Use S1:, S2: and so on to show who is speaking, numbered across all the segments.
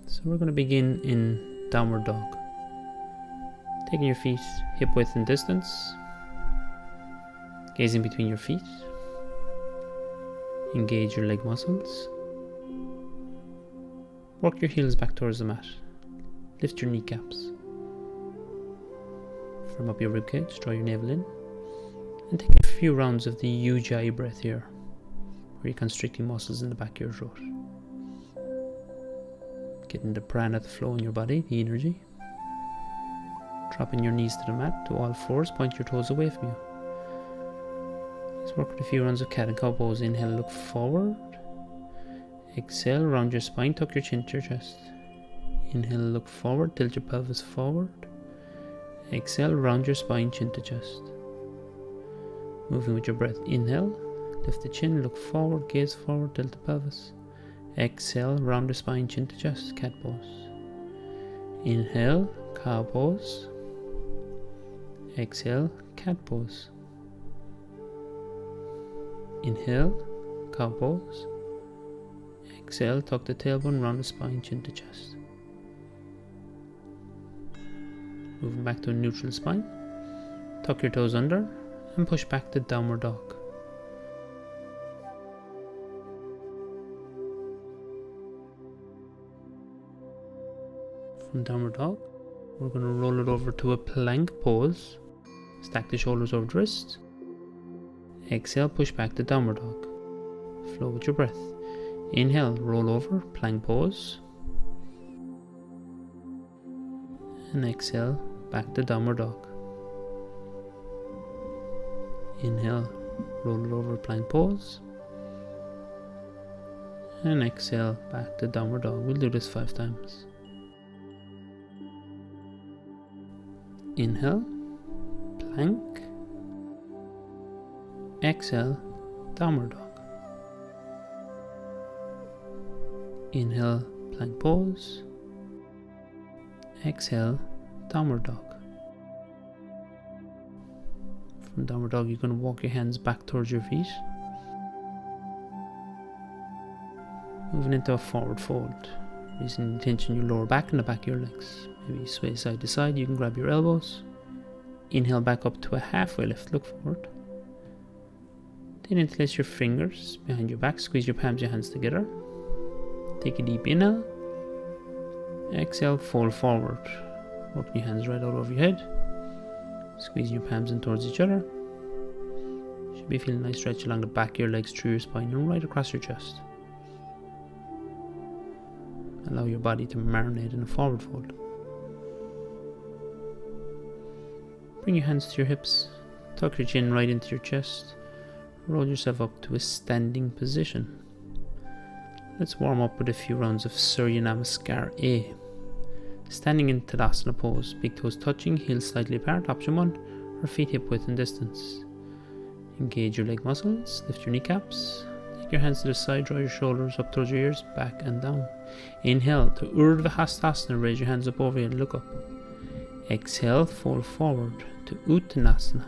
S1: So we're going to begin in downward dog. Taking your feet hip width and distance, gazing between your feet, engage your leg muscles, work your heels back towards the mat, lift your kneecaps, firm up your ribcage, draw your navel in, and take a few rounds of the Ujjayi breath here, where you're constricting muscles in the back of your throat. Getting the prana to flow in your body, the energy. Dropping your knees to the mat, to all fours, point your toes away from you. Let's work with a few rounds of cat and cow pose. Inhale, look forward. Exhale, round your spine, tuck your chin to your chest. Inhale, look forward, tilt your pelvis forward. Exhale, round your spine, chin to chest. Moving with your breath. Inhale, lift the chin, look forward, gaze forward, tilt the pelvis. Exhale, round the spine, chin to chest, cat pose. Inhale, cow pose. Exhale, cat pose. Inhale, cow pose. Exhale, tuck the tailbone, round the spine, chin to chest. Moving back to a neutral spine. Tuck your toes under and push back to downward dog. From downward dog, we're going to roll it over to a plank pose. Stack the shoulders over the wrist. Exhale, push back to downward dog. Flow with your breath. Inhale, roll over, plank pose. And exhale, back to downward dog. Inhale, roll it over, plank pose. And exhale, back to downward dog. We'll do this 5 times. Inhale, plank. Exhale, downward dog. Inhale, plank pose. Exhale, downward dog. From downward dog, you're going to walk your hands back towards your feet. Moving into a forward fold. Using the tension in your lower back and the back of your legs. Maybe sway side to side, you can grab your elbows. Inhale back up to a halfway lift, look forward. Then interlace your fingers behind your back, squeeze your palms, your hands together. Take a deep inhale. Exhale, fold forward. Working your hands right out over your head. Squeezing your palms in towards each other. Should be feeling a nice stretch along the back of your legs, through your spine and right across your chest. Allow your body to marinate in a forward fold. Bring your hands to your hips. Tuck your chin right into your chest. Roll yourself up to a standing position. Let's warm up with a few rounds of Surya Namaskar A. Standing in Tadasana pose. Big toes touching, heels slightly apart. Option 1. Or feet hip width and distance. Engage your leg muscles. Lift your kneecaps. Take your hands to the side. Draw your shoulders up towards your ears. Back and down. Inhale to Urdhva Hastasana. Raise your hands up over you and look up. Exhale, fold forward to Uttanasana.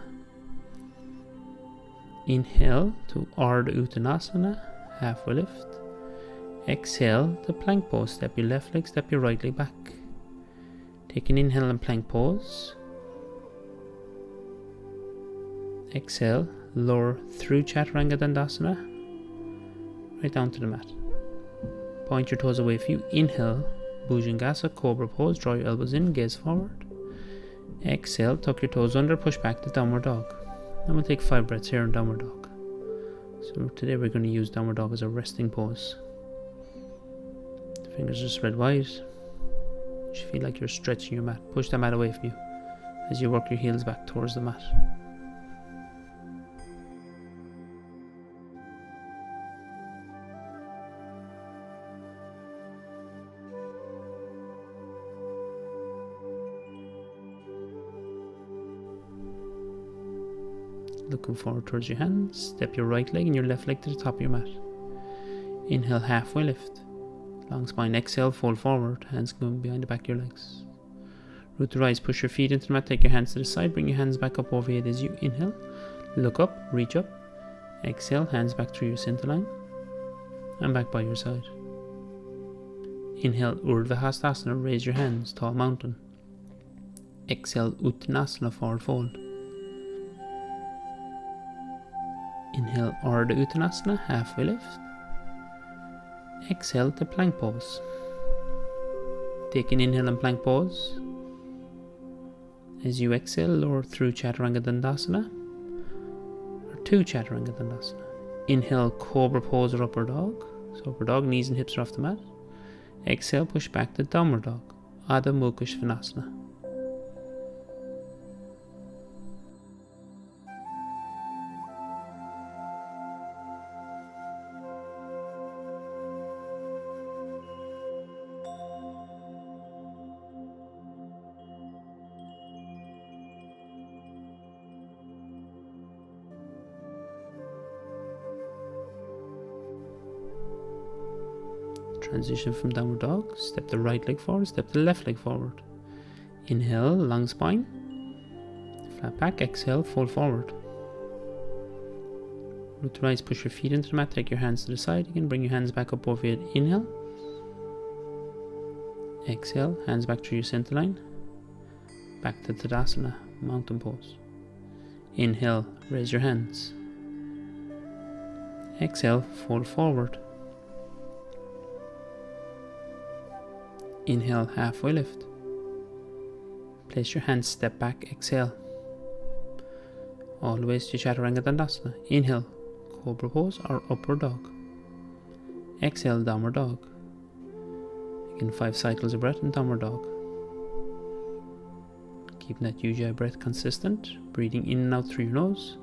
S1: Inhale to Ardha Uttanasana, halfway lift. Exhale to plank pose. Step your left leg, step your right leg back. Take an inhale and plank pose. Exhale, lower through Chaturanga Dandasana, right down to the mat. Point your toes away from you. Inhale, Bhujangasa, Cobra pose. Draw your elbows in, gaze forward. Exhale, tuck your toes under, push back to downward dog. And we'll take 5 breaths here in downward dog. So today we're going to use downward dog as a resting pose. The fingers are spread wide. You should feel like you're stretching your mat. Push the mat away from you as you work your heels back towards the mat. Looking forward towards your hands. Step your right leg and your left leg to the top of your mat. Inhale, halfway lift. Long spine. Exhale, fold forward. Hands going behind the back of your legs. Root to rise. Push your feet into the mat. Take your hands to the side. Bring your hands back up over your head as you inhale. Look up. Reach up. Exhale. Hands back through your center line. And back by your side. Inhale, Urdhva Hastasana, raise your hands, tall mountain. Exhale, Uttanasana, forward fold. Inhale, Ardha Uttanasana, halfway lift. Exhale to plank pose. Take an inhale and plank pose. As you exhale, lower through Chaturanga Dandasana or to Chaturanga Dandasana. Inhale, Cobra pose or upward dog. So upward dog, knees and hips are off the mat. Exhale, push back to downward dog, Adho Mukha Svanasana. Transition from downward dog, step the right leg forward, step the left leg forward. Inhale, long spine, flat back, exhale, fold forward. Root to rise, push your feet into the mat, take your hands to the side again, bring your hands back up over your head. Inhale, exhale, hands back through your center line, back to Tadasana, mountain pose. Inhale, raise your hands. Exhale, fold forward. Inhale, halfway lift. Place your hands, step back, exhale. All the way to Chaturanga Dandasana. Inhale, Cobra pose or upward dog. Exhale, downward dog. Again, 5 cycles of breath in downward dog. Keeping that Ujjayi breath consistent, breathing in and out through your nose.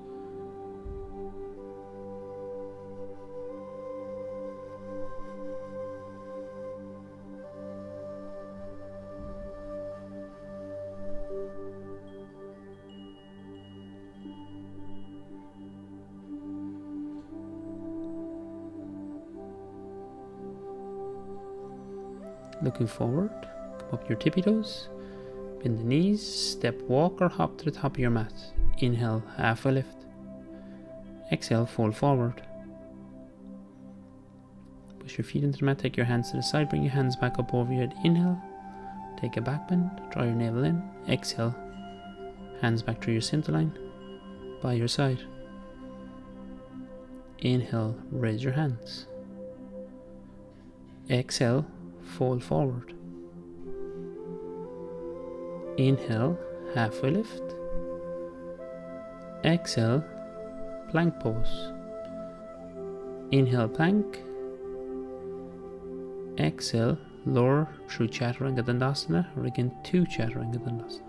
S1: Looking forward, come up your tippy toes, bend the knees, step, walk or hop to the top of your mat. Inhale, halfway lift. Exhale, fold forward. Push your feet into the mat, take your hands to the side, bring your hands back up over your head. Inhale, take a back bend, draw your navel in. Exhale, hands back through your center line, by your side. Inhale, raise your hands. Exhale, fold forward. Inhale, halfway lift. Exhale, plank pose. Inhale, plank. Exhale, lower through Chaturanga Dandasana or again to Chaturanga Dandasana.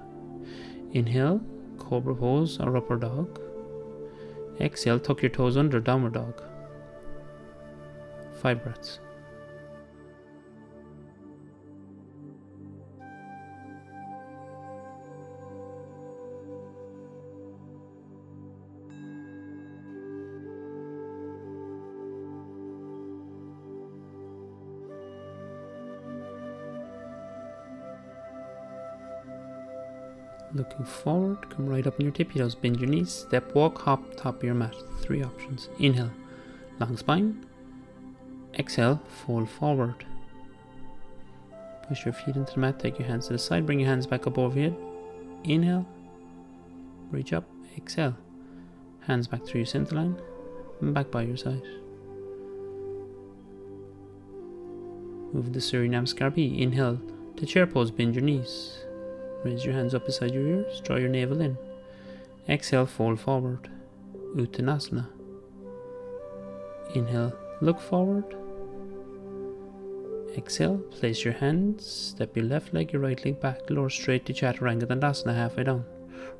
S1: Inhale, Cobra pose or upward dog. Exhale, tuck your toes under, downward dog. 5 breaths. Looking forward, come right up on your tippy toes, bend your knees, step, walk, hop, top of your mat. 3 options. Inhale, long spine. Exhale, fold forward. Push your feet into the mat, take your hands to the side, bring your hands back up over your head. Inhale, reach up, exhale. Hands back through your center line, and back by your side. Move the Surya Namaskar B. Inhale to chair pose, bend your knees. Raise your hands up beside your ears, draw your navel in. Exhale, fold forward. Uttanasana. Inhale, look forward. Exhale, place your hands, step your left leg, your right leg back, lower straight to Chaturanga Dandasana, halfway down.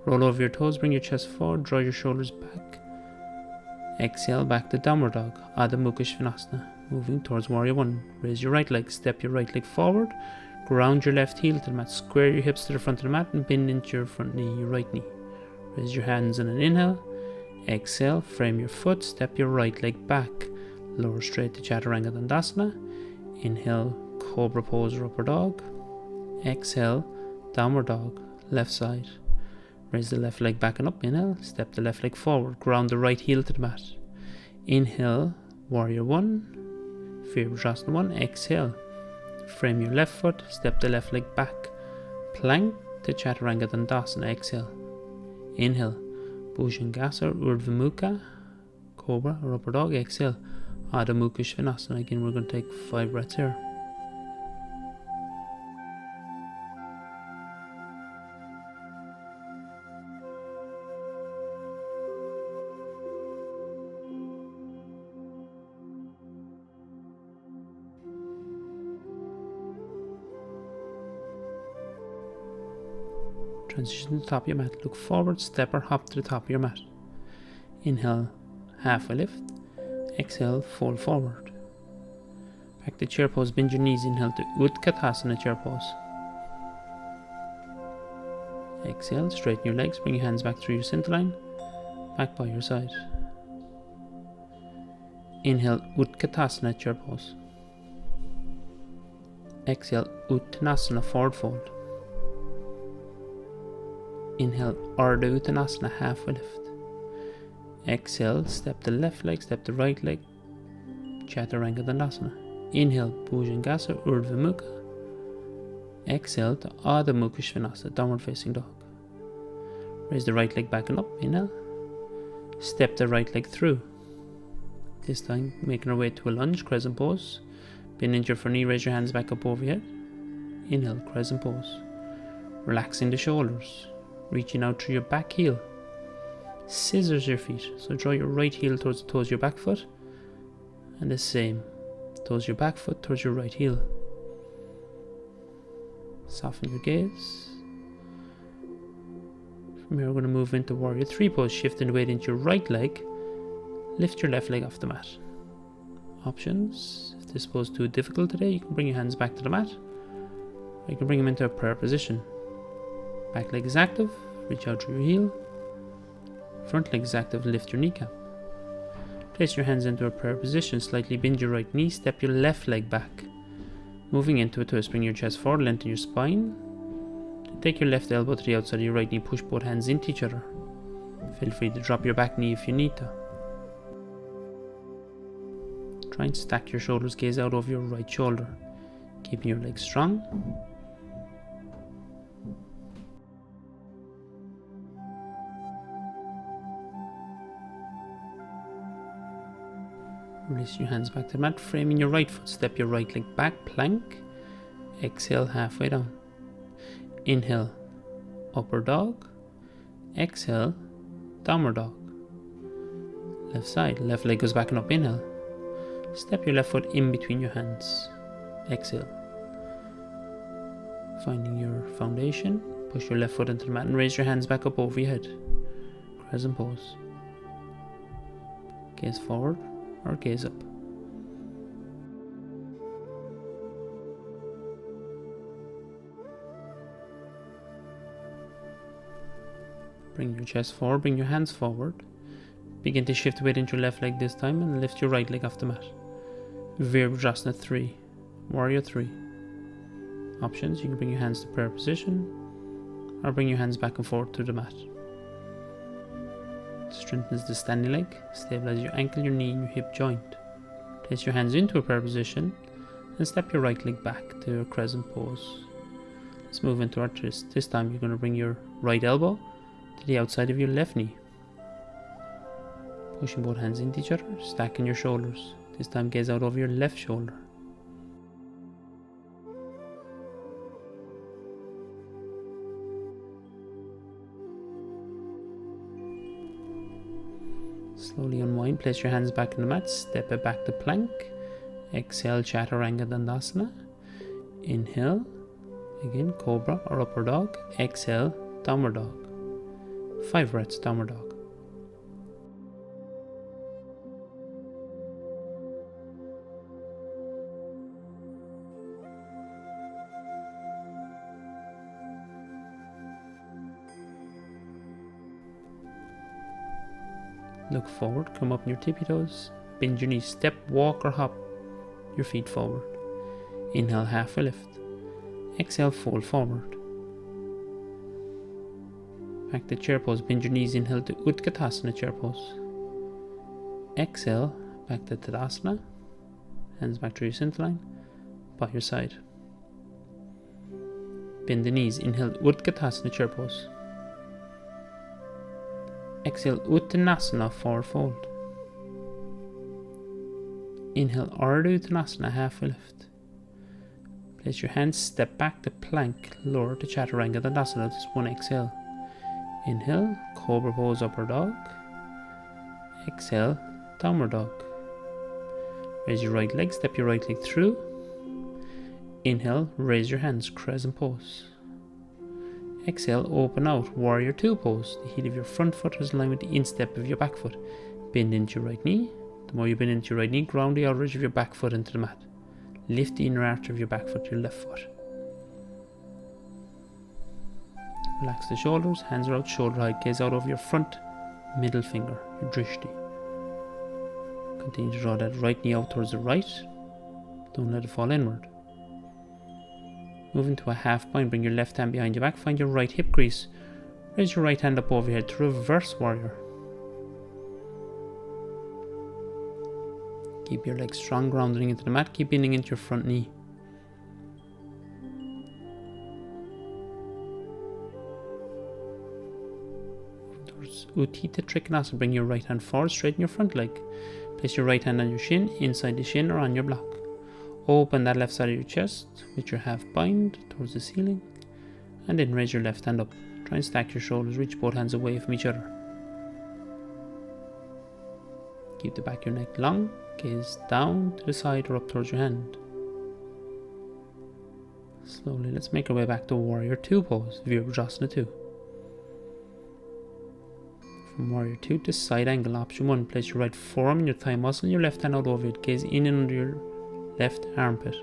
S1: Roll over your toes, bring your chest forward, draw your shoulders back. Exhale, back to downward dog, Adho Mukha Svanasana. Moving towards warrior 1. Raise your right leg, step your right leg forward. Ground your left heel to the mat, square your hips to the front of the mat and bend into your front knee, your right knee. Raise your hands in an inhale. Exhale, frame your foot, step your right leg back. Lower straight to Chaturanga Dandasana. Inhale, Cobra pose or upward dog. Exhale, downward dog, left side. Raise the left leg back and up. Inhale, step the left leg forward, ground the right heel to the mat. Inhale, warrior 1. Virabhadrasana 1. Exhale, Frame your left foot, step the left leg back. Plank to Chaturanga Dandasana. Exhale. Inhale. Bhujangasana, Urdhva Mukha, Cobra or Upper Dog. Exhale. Adho Mukha Svanasana. Again, we're going to take 5 breaths here. Transition to the top of your mat. Look forward, step or hop to the top of your mat. Inhale, halfway lift. Exhale, fold forward. Back to chair pose, bend your knees. Inhale to Utkatasana chair pose. Exhale, straighten your legs, bring your hands back through your center line, back by your side. Inhale, Utkatasana chair pose. Exhale, Uttanasana forward fold. Inhale, Ardha Uttanasana halfway lift. Exhale, step the left leg, step the right leg, Chaturanga Dandasana. Inhale, Bhujangasana, Urdhva Mukha. Exhale to Adho Mukha Svanasana, downward facing dog. Raise the right leg back and up. Inhale. Step the right leg through. This time, making our way to a lunge, crescent pose. Bend into your front knee, raise your hands back up over your head. Inhale, crescent pose. Relaxing the shoulders. Reaching out through your back heel. Scissors your feet. So draw your right heel towards the toes of your back foot. And the same. Toes of your back foot towards your right heel. Soften your gaze. From here we're going to move into Warrior 3 pose. Shifting the weight into your right leg. Lift your left leg off the mat. Options. If this pose is too difficult today, you can bring your hands back to the mat. Or you can bring them into a prayer position. Back leg is active, reach out through your heel. Front leg is active, lift your kneecap. Place your hands into a prayer position, slightly bend your right knee, step your left leg back. Moving into a twist, bring your chest forward, lengthen your spine. Take your left elbow to the outside of your right knee, push both hands into each other. Feel free to drop your back knee if you need to. Try and stack your shoulders, gaze out over your right shoulder, keeping your legs strong. Release your hands back to the mat, framing your right foot. Step your right leg back, plank. Exhale, halfway down. Inhale, upper dog. Exhale, downward dog. Left side, left leg goes back and up. Inhale. Step your left foot in between your hands. Exhale. Finding your foundation, push your left foot into the mat and raise your hands back up over your head. Crescent pose. Gaze forward or gaze up. Bring your chest forward, bring your hands forward. Begin to shift weight into your left leg this time and lift your right leg off the mat. Virabhadrasana 3, Warrior 3. Options, you can bring your hands to prayer position or bring your hands back and forth to the mat. Strengthens the standing leg, stabilize your ankle, your knee and your hip joint. Place your hands into a prayer position and step your right leg back to your crescent pose. Let's move into our twist. This time you're going to bring your right elbow to the outside of your left knee. Pushing both hands into each other, stacking your shoulders. This time gaze out over your left shoulder. Slowly unwind, place your hands back in the mat, step it back to plank. Exhale, Chaturanga Dandasana. Inhale, again, Cobra or Upper Dog. Exhale, Downward Dog. 5 breaths, Downward Dog. Look forward, come up on your tippy toes, bend your knees, step, walk or hop your feet forward. Inhale, halfway lift. Exhale, fold forward. Back to chair pose, bend your knees, inhale to Utkatasana chair pose. Exhale, back to Tadasana, hands back to your center line, by your side. Bend the knees. Inhale, Utkatasana, chair pose. Exhale, Uttanasana, forward fold. Inhale, Ardha Uttanasana, halfway lift. Place your hands, step back to plank, lower to Chaturanga Dandasana, just one exhale. Inhale, Cobra pose, upward dog. Exhale, downward dog. Raise your right leg, step your right leg through. Inhale, raise your hands, crescent pose. Exhale, open out, warrior two pose. The heel of your front foot is in line with the instep of your back foot. Bend into your right knee. The more you bend into your right knee, ground the outer edge of your back foot into the mat. Lift the inner arch of your back foot to your left foot. Relax the shoulders, hands are out shoulder height, gaze out over your front middle finger, your drishti. Continue to draw that right knee out towards the right. Don't let it fall inward. Move into a half bind, bring your left hand behind your back, find your right hip crease. Raise your right hand up over your head to reverse warrior. Keep your legs strong, grounding into the mat, keep bending into your front knee. Towards Utthita Trikonasana, bring your right hand forward, straighten your front leg. Place your right hand on your shin, inside the shin or on your block. Open that left side of your chest with your half bind towards the ceiling, and then raise your left hand up. Try and stack your shoulders, reach both hands away from each other. Keep the back of your neck long, gaze down to the side or up towards your hand. Slowly, let's make our way back to warrior two pose, Virabhadrasana 2. From warrior 2 to side angle, option 1, place your right forearm in your thigh muscle and your left hand out over it, gaze in and under your left armpit.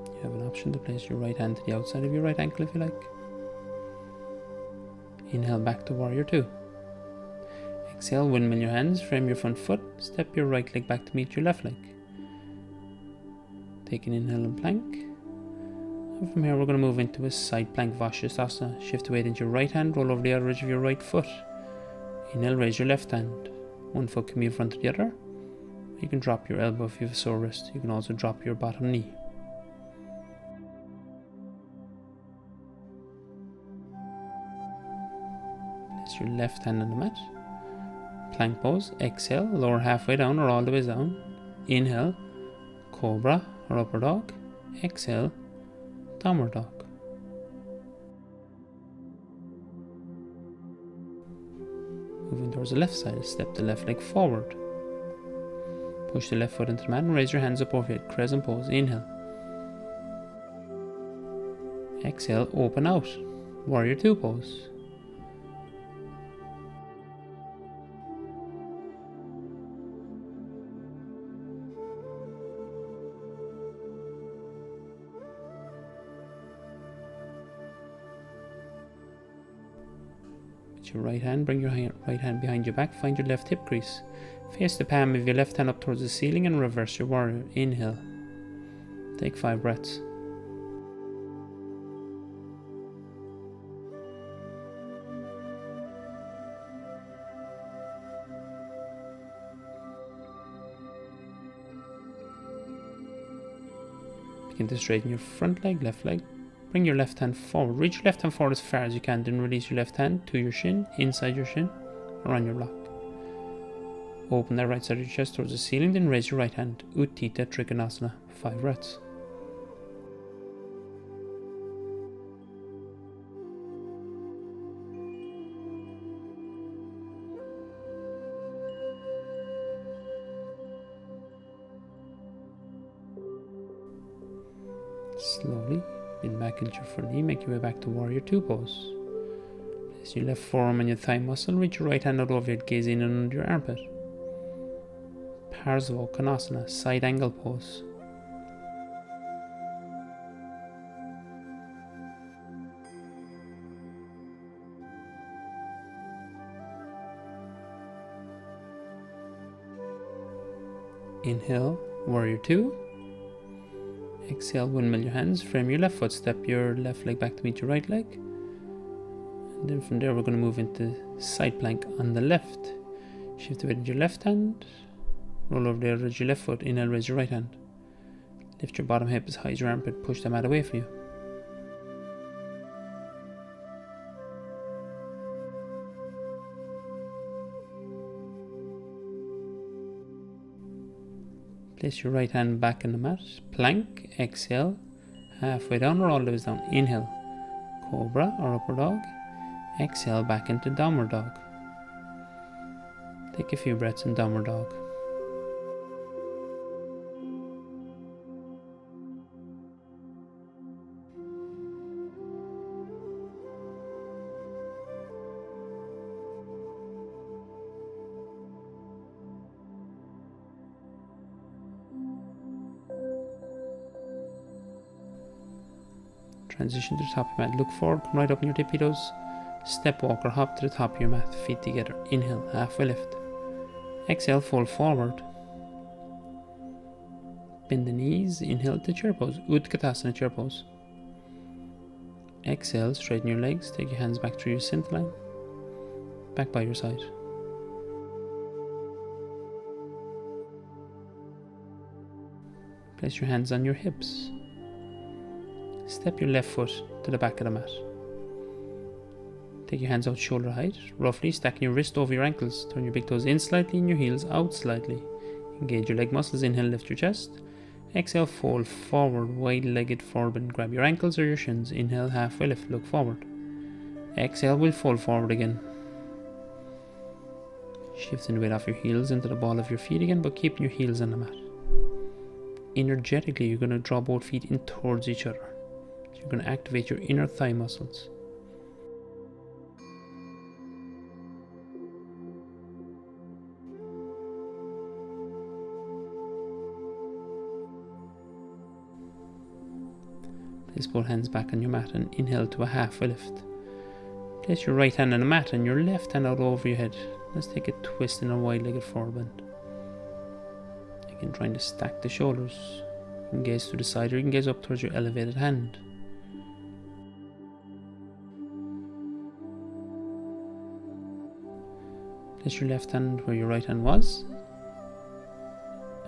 S1: You have an option to place your right hand to the outside of your right ankle if you like. Inhale back to warrior 2. Exhale, windmill your hands, frame your front foot, step your right leg back to meet your left leg. Take an inhale and plank. And from here we're going to move into a side plank Vashisthasana. Shift the weight into your right hand, roll over the outer edge of your right foot. Inhale, raise your left hand. One foot can be in front of the other. You can drop your elbow if you have a sore wrist. You can also drop your bottom knee. Place your left hand on the mat. Plank pose. Exhale, lower halfway down or all the way down. Inhale, cobra or upward dog. Exhale, downward dog. Moving towards the left side, step the left leg forward. Push the left foot into the mat and raise your hands up overhead. Crescent pose. Inhale. Exhale, open out. Warrior two pose. Your right hand, bring your right hand behind your back, find your left hip crease. Face the palm of your left hand up towards the ceiling and reverse your warrior. Inhale. Take 5 breaths. Begin to straighten your front leg, left leg. Bring your left hand forward. Reach your left hand forward as far as you can. Then release your left hand to your shin, inside your shin, or on your block. Open that right side of your chest towards the ceiling. Then raise your right hand. Utthita Trikonasana. 5 breaths. Slowly. Bend back into your front knee, make your way back to warrior two pose. Place your left forearm on your thigh muscle, reach your right hand out over it, gaze in and under your armpit. Parsva Konasana, side angle pose. Inhale, warrior two. Exhale, windmill your hands, frame your left foot, step your left leg back to meet your right leg. And then from there we're going to move into side plank on the left. Shift the weight into your left hand, Roll over there, raise your left foot, inhale, raise your right hand. Lift your bottom hip as high as your armpit, push the mat away from you. Place your right hand back in the mat, plank, exhale, halfway down or all the way down. Inhale, cobra or upper dog. Exhale, back into downward dog. Take a few breaths in downward dog. Transition to the top of your mat. Look forward, come right up on your tippy toes. Step walk or hop to the top of your mat, feet together. Inhale, halfway lift. Exhale, fold forward. Bend the knees, inhale to chair pose. Utkatasana chair pose. Exhale, straighten your legs, take your hands back through your center line. Back by your side. Place your hands on your hips. Step your left foot to the back of the mat. Take your hands out shoulder height, roughly stacking your wrist over your ankles. Turn your big toes in slightly and your heels out slightly. Engage your leg muscles, inhale, lift your chest. Exhale, fold forward, wide-legged forward and grab your ankles or your shins. Inhale, halfway lift, look forward. Exhale, we'll fold forward again. Shifting the weight off your heels into the ball of your feet again, but keeping your heels on the mat. Energetically, you're going to draw both feet in towards each other. So you're going to activate your inner thigh muscles. Place both hands back on your mat and inhale to a halfway lift. Place your right hand on the mat and your left hand out over your head. Let's take a twist in a wide-legged forward bend. Again, trying to stack the shoulders. You can gaze to the side or you can gaze up towards your elevated hand. Place your left hand where your right hand was.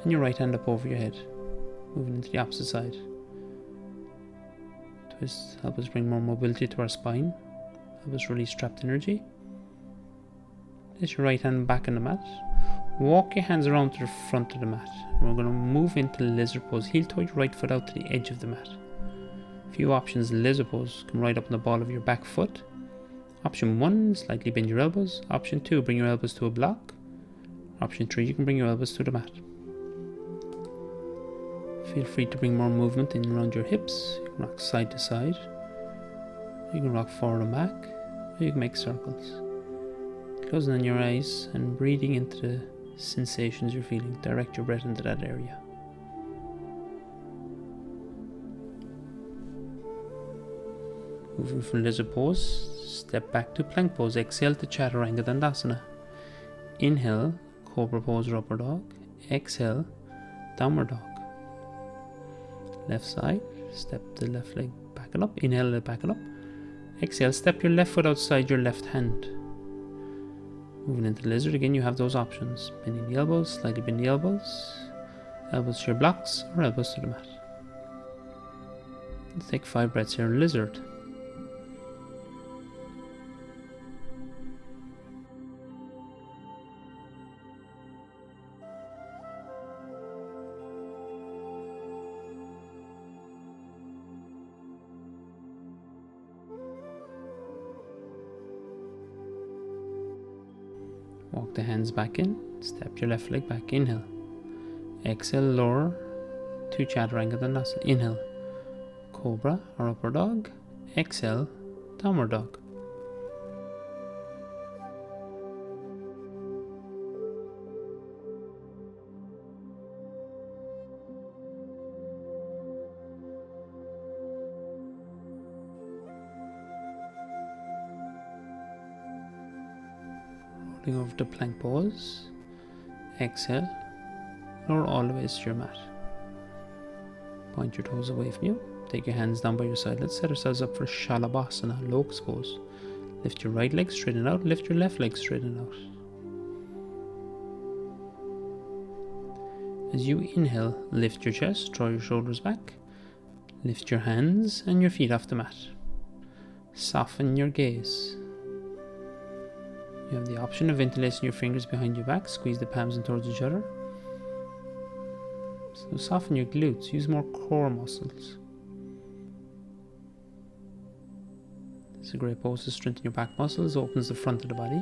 S1: And your right hand up over your head. Moving into the opposite side. Twist, help us bring more mobility to our spine. Help us release trapped energy. Place your right hand back on the mat. Walk your hands around to the front of the mat. We're going to move into lizard pose. Heel toe your right foot out to the edge of the mat. Few options. Lizard pose. Come right up on the ball of your back foot. Option 1, slightly bend your elbows. Option 2, bring your elbows to a block. Option 3, you can bring your elbows to the mat. Feel free to bring more movement in around your hips. You can rock side to side. You can rock forward and back. Or you can make circles. Closing on your eyes and breathing into the sensations you're feeling. Direct your breath into that area. Moving from lizard pose, step back to plank pose. Exhale to Chaturanga Dandasana. Inhale, cobra pose or upper dog. Exhale, downward dog. Left side, step the left leg back and up. Inhale, back and up. Exhale, step your left foot outside your left hand. Moving into the lizard again, you have those options. Bending the elbows, slightly bend the elbows. Elbows to your blocks or elbows to the mat. Let's take 5 breaths here in lizard. Walk the hands back in, step your left leg back, inhale. Exhale, lower to Chaturanga Dandasana. Inhale, cobra or upper dog. Exhale, downward dog. Rolling over to plank pose. Exhale, lower all the way to your mat. Point your toes away from you. Take your hands down by your side. Let's set ourselves up for Shalabhasana, Locust pose. Lift your right leg straight and out. Lift your left leg straight and out. As you inhale, lift your chest, draw your shoulders back, lift your hands and your feet off the mat. Soften your gaze. You have the option of interlacing your fingers behind your back, squeeze the palms in towards each other. So soften your glutes, use more core muscles. This is a great pose to strengthen your back muscles, opens the front of the body.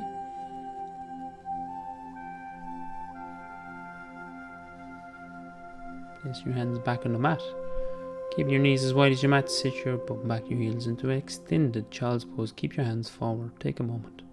S1: Place your hands back on the mat. Keep your knees as wide as your mat, sit your bum back, your heels into an extended child's pose. Keep your hands forward, take a moment.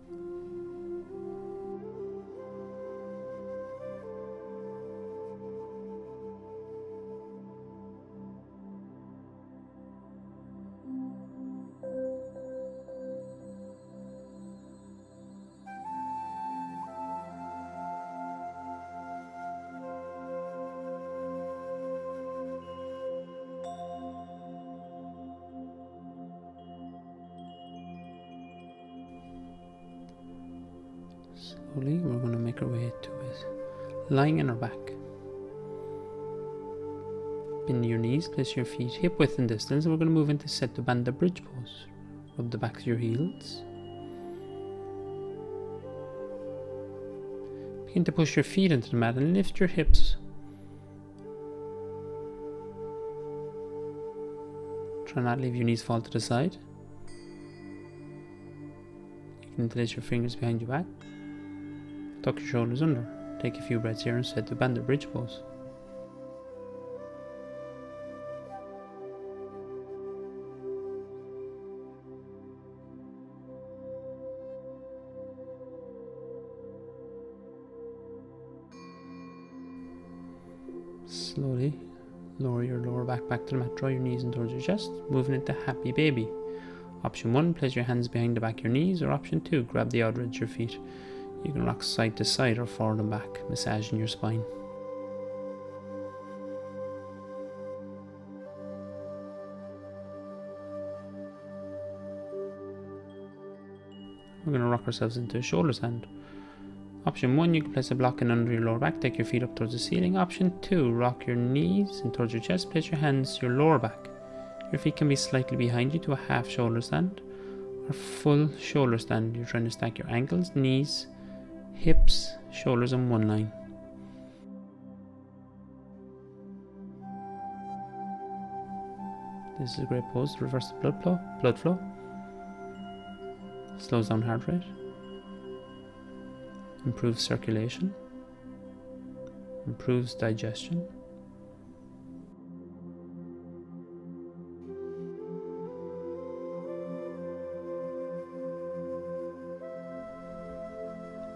S1: Slowly, we're going to make our way to it. Lying on our back. Bend your knees, place your feet hip width and distance, and we're going to move into Setu Bandha bridge pose. Rub the backs of your heels. Begin to push your feet into the mat and lift your hips. Try not to leave your knees fall to the side. You can interlace your fingers behind your back. Tuck your shoulders under. Take a few breaths here and Setu Bandha bridge pose. Slowly lower your lower back to the mat. Draw your knees in towards your chest. Moving into happy baby. Option 1, place your hands behind the back of your knees, or option 2, grab the outer edge of your feet. You can rock side to side or forward and back, massaging your spine. We're going to rock ourselves into a shoulder stand. Option 1, you can place a block in under your lower back, take your feet up towards the ceiling. Option 2, rock your knees in towards your chest, place your hands to your lower back. Your feet can be slightly behind you to a half shoulder stand or full shoulder stand. You're trying to stack your ankles, knees, hips, shoulders on one line. This is a great pose to reverse the blood flow. Slows down heart rate. Improves circulation. Improves digestion.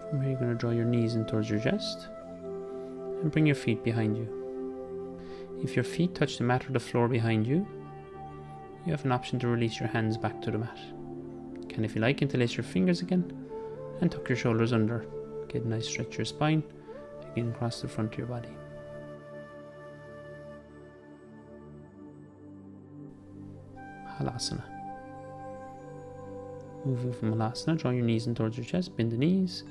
S1: From here, you're going to draw your knees in towards your chest and bring your feet behind you. If your feet touch the mat or the floor behind you, you have an option to release your hands back to the mat. You can, if you like, interlace your fingers again and tuck your shoulders under. Get a nice stretch your spine, again across the front of your body. Halasana. Moving from Halasana, draw your knees in towards your chest, bend the knees.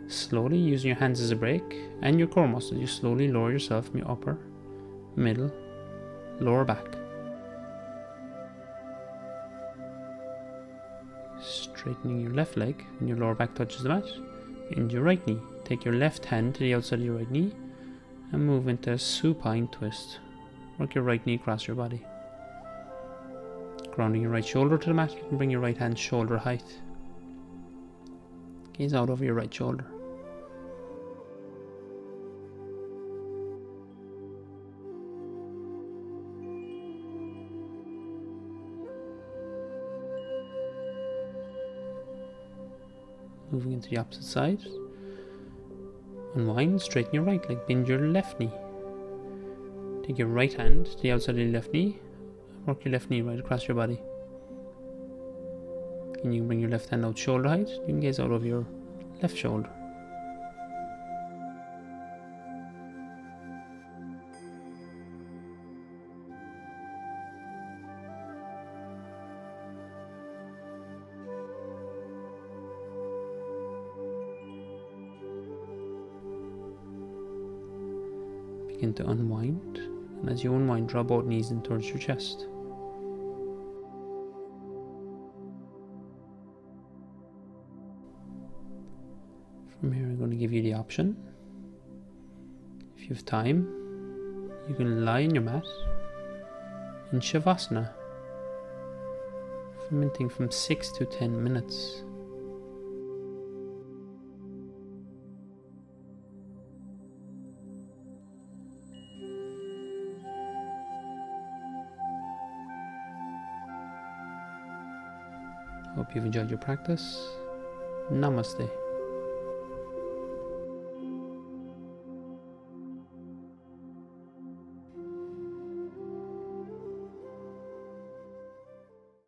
S1: Slowly, using your hands as a brake and your core muscles, you slowly lower yourself from your upper, middle, lower back. Straightening your left leg when your lower back touches the mat. Bend your right knee. Take your left hand to the outside of your right knee and move into a supine twist. Work your right knee across your body. Grounding your right shoulder to the mat, you can bring your right hand shoulder height. Gaze out over your right shoulder. Moving into the opposite side. Unwind, straighten your right leg, bend your left knee. Take your right hand to the outside of your left knee, and work your left knee right across your body. And you can bring your left hand out shoulder height, you can gaze out over your left shoulder. Begin to unwind, and as you unwind, draw both knees in towards your chest. From here, I'm going to give you the option. If you have time, you can lie on your mat in Shavasana for anything from 6 to 10 minutes. Hope you've enjoyed your practice. Namaste.